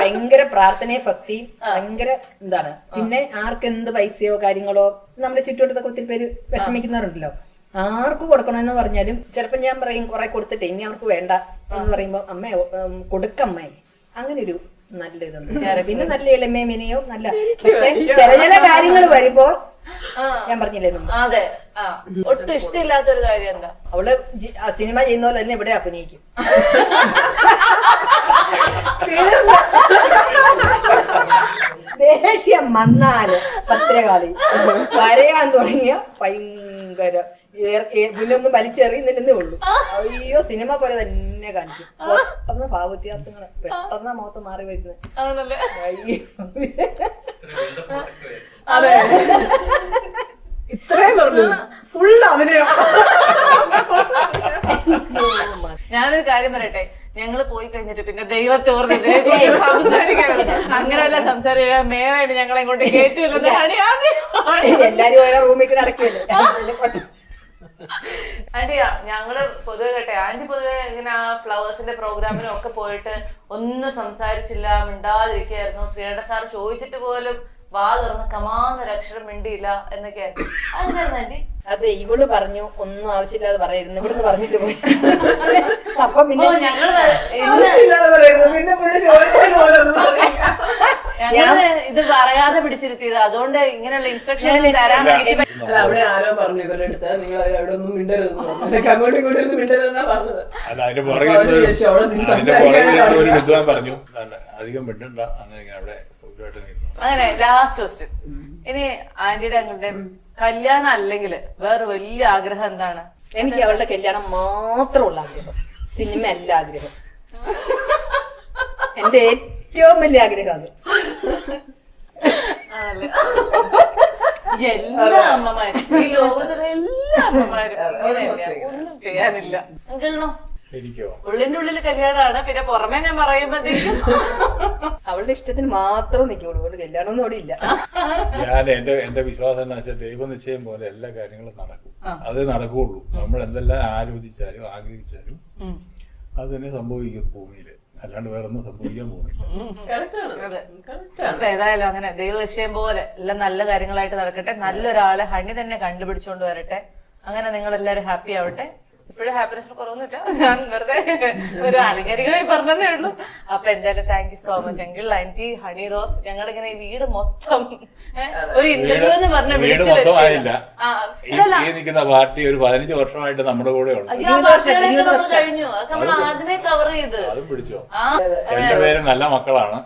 ഭയങ്കര പ്രാർത്ഥനയും ഭക്തിയും ഭയങ്കര എന്താണ്. പിന്നെ ആർക്ക് എന്ത് പൈസയോ കാര്യങ്ങളോ നമ്മുടെ ചുറ്റുവട്ടത്തൊക്കെ ഒത്തിരി പേര് വിഷമിക്കുന്നവരുണ്ടല്ലോ, ആർക്ക് കൊടുക്കണമെന്ന് പറഞ്ഞാലും ചിലപ്പോ ഞാൻ പറയും കുറെ കൊടുത്തിട്ട് ഇനി അവർക്ക് വേണ്ട എന്ന് പറയുമ്പോ അമ്മ കൊടുക്കമ്മേ, അങ്ങനെ ഒരു നല്ല ഇതുണ്ട്. പിന്നെ നല്ല ഇളമേ മിനിയോ നല്ല. പക്ഷെ ചില കാര്യങ്ങൾ വരുമ്പോ ഞാൻ പറഞ്ഞില്ലേ അതെ ഒട്ടും ഇഷ്ടമില്ലാത്തൊരു കാര്യം എന്താ, അവള് സിനിമ ചെയ്യുന്ന പോലെ തന്നെ ഇവിടെ അഭിനയിക്കും. ദേഷ്യം വന്നാല് പത്രകാളി കരയാൻ തുടങ്ങിയ ഭയങ്കര പിന്നെ ഒന്നും വലിച്ചെറിയുന്നില്ലെന്നേ ഉള്ളൂ. അയ്യോ സിനിമ പോലെ തന്നെ കാണിക്കും. പെട്ടെന്ന് ഭാവവ്യത്യാസങ്ങള് പെട്ടെന്ന് മുഖത്ത് മാറി വരുന്നത്. അതെ ഇത്രയും പറഞ്ഞു ഫുൾ അഭിനയം. ഞാനൊരു കാര്യം പറയട്ടെ, ഞങ്ങള് പോയി കഴിഞ്ഞിട്ട് പിന്നെ ദൈവത്തെ ഓർമ്മ സംസാരിക്കാൻ അങ്ങനെയല്ല സംസാരിക്കാൻ മേലായിട്ട് ഞങ്ങളെ ഇങ്ങോട്ട് കേട്ടില്ലെന്ന് എല്ലാരും ഓരോ റൂമിൽ കൂടെ അടക്കിയല്ലേ. ആന്റിയാ ഞങ്ങള് പൊതുവെ കേട്ടെ, ആന്റി പൊതുവെ ഇങ്ങനെ ആ ഫ്ലവേഴ്സിന്റെ പ്രോഗ്രാമിനും ഒക്കെ പോയിട്ട് ഒന്നും സംസാരിച്ചില്ല, മിണ്ടാതിരിക്കായിരുന്നു. ശ്രീയേട്ട സാർ ചോദിച്ചിട്ട് പോലും വാ തുറന്ന് കമാന്നൊരു അക്ഷരം മിണ്ടിയില്ല എന്നൊക്കെയായിരുന്നു. അതെന്തായിരുന്നു ആന്റി? അതെ ഇവള് പറഞ്ഞു ഒന്നും ആവശ്യമില്ലാതെ പറയായിരുന്നു, ഇവിടുന്ന് പറഞ്ഞിട്ട് പോയി. അപ്പൊ പിന്നെ ഞങ്ങള് ഇത് പറയാതെ പിടിച്ചിരുത്തിയത്, അതുകൊണ്ട് ഇങ്ങനെയുള്ള ഇൻസ്ട്രക്ഷൻ തരാൻ വേണ്ടി. അവിടെ ആരോ പറഞ്ഞു ഇവരുടെ അടുത്ത് നിങ്ങൾ അവിടെ ഒന്നും മിണ്ടരുതെന്ന് പറഞ്ഞു, അങ്ങോട്ടും ഇങ്ങോട്ടും മിണ്ടരുതെന്നാ പറഞ്ഞത്. ഒരു വിദ്വാൻ പറഞ്ഞു അധികം മിണ്ടണ്ട, അങ്ങനെ അവിടെ സുഖമായിട്ട് നിന്നു. അങ്ങനെ ലാസ്റ്റ് ക്വസ്റ്റ്യൻ, ഇനി ആന്റിയുടെ അങ്ങോട്ട് കല്യാണം അല്ലെങ്കിൽ വേറെ വലിയ ആഗ്രഹം എന്താണ്? എനിക്ക് അവളുടെ കല്യാണം മാത്രമുള്ള ആഗ്രഹം, സിനിമ അല്ല ആഗ്രഹം. എന്റെ ഏറ്റവും വലിയ ആഗ്രഹം അത്. ആണല്ലേ? എല്ലാ അമ്മമാരും, ഈ ലോകത്തിലെ എല്ലാ അമ്മമാരും ഒന്നും ചെയ്യാനില്ല. അങ്കിളിനോ? എനിക്കോ? ഉള്ളിന്റെ ഉള്ളില് കല്യാണമാണ്, പിന്നെ പുറമെ ഞാൻ പറയുമ്പോഴത്തേക്കും അവളുടെ ഇഷ്ടത്തിന് മാത്രം നിൽക്കുള്ളൂ, അവളുടെ കല്യാണമൊന്നും അവിടെ ഇല്ല. ഞാൻ എന്റെ വിശ്വാസം എന്ന് വെച്ചാൽ ദൈവനിശ്ചയം പോലെ എല്ലാ കാര്യങ്ങളും നടക്കും, അതേ നടക്കുകയുള്ളൂ. നമ്മൾ എന്തെല്ലാം ആലോചിച്ചാലും ആഗ്രഹിച്ചാലും അത് തന്നെ സംഭവിക്കും ഭൂമിയില്, അല്ലാണ്ട് വേറെ ഒന്നും സംഭവിക്കാൻ പോകുന്നില്ല. അപ്പൊ ഏതായാലും അങ്ങനെ ദൈവനിശ്ചയം പോലെ എല്ലാം നല്ല കാര്യങ്ങളായിട്ട് നടക്കട്ടെ. നല്ലൊരാളെ ഹണി തന്നെ കണ്ടുപിടിച്ചോണ്ട് വരട്ടെ. അങ്ങനെ നിങ്ങളെല്ലാരും ഹാപ്പി ആവട്ടെ. ഇപ്പോഴും ഹാപ്പിനെസ്സിന് കുറവൊന്നുമില്ല, ഞാൻ വെറുതെ ഒരു ആധികാരികമായി പറഞ്ഞതേ ഉള്ളൂ. അപ്പൊ എന്തായാലും thank you so much uncle, aunty, Honey Rose. ഞങ്ങളിങ്ങനെ ഈ വീട് മൊത്തം ഒരു ഇന്റർവ്യൂ എന്ന് പറഞ്ഞ വീട് മൊത്തമായില്ല, ഈ നിൽക്കുന്ന പാർട്ടി ഒരു 15 വർഷമായിട്ട് നമ്മുടെ കൂടെ ഉണ്ട്. കഴിഞ്ഞു, നമ്മൾ ആദ്യമേ കവർ ചെയ്ത്. അതും പിടിച്ചോ. രണ്ടുപേരും നല്ല മക്കളാണ്.